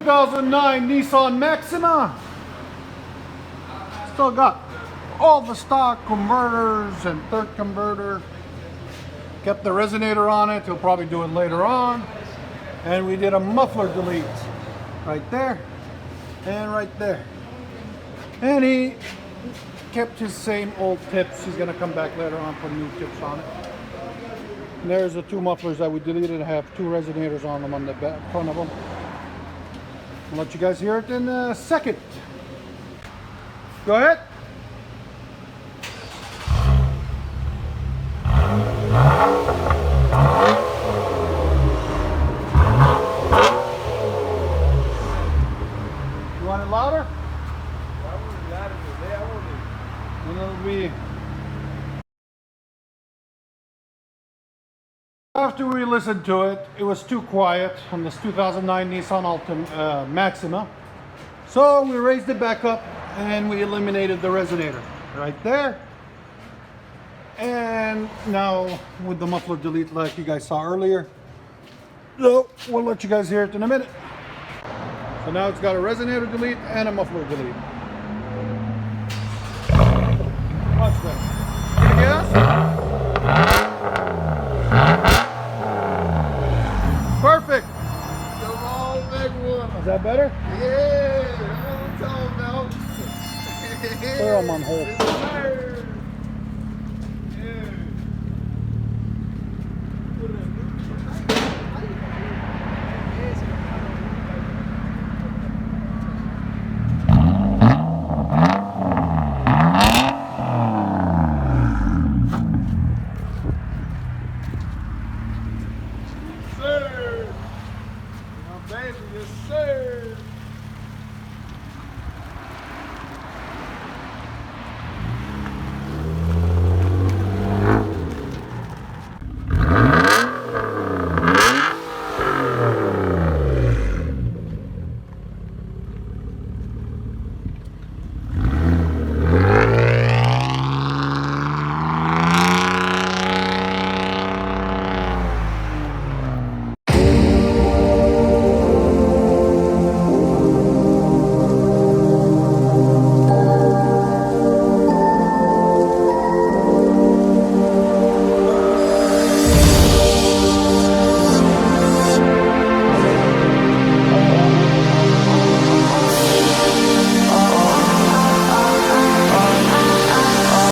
2009 Nissan Maxima. Still got all the stock converters and third converter. Kept the resonator on it. He'll probably do it later on. And we did a muffler delete right there and right there. And he kept his same old tips. He's gonna come back later on, put new tips on it. And there's the two mufflers that we deleted. I have two resonators on them on the back, front of them. I'll let you guys hear it in a second. Go ahead. You want it louder? And it'll be... After we listened to it, it was too quiet on this 2009 Nissan Maxima. So we raised it back up and we eliminated the resonator right there. And now with the muffler delete like you guys saw earlier. So we'll let you guys hear it in a minute. So now it's got a resonator delete and a muffler delete. Watch that. Can you guess? Perfect. The long big one. Is that better? Yeah, that's what I'm talking about. Throw them on hold. Yes, sir.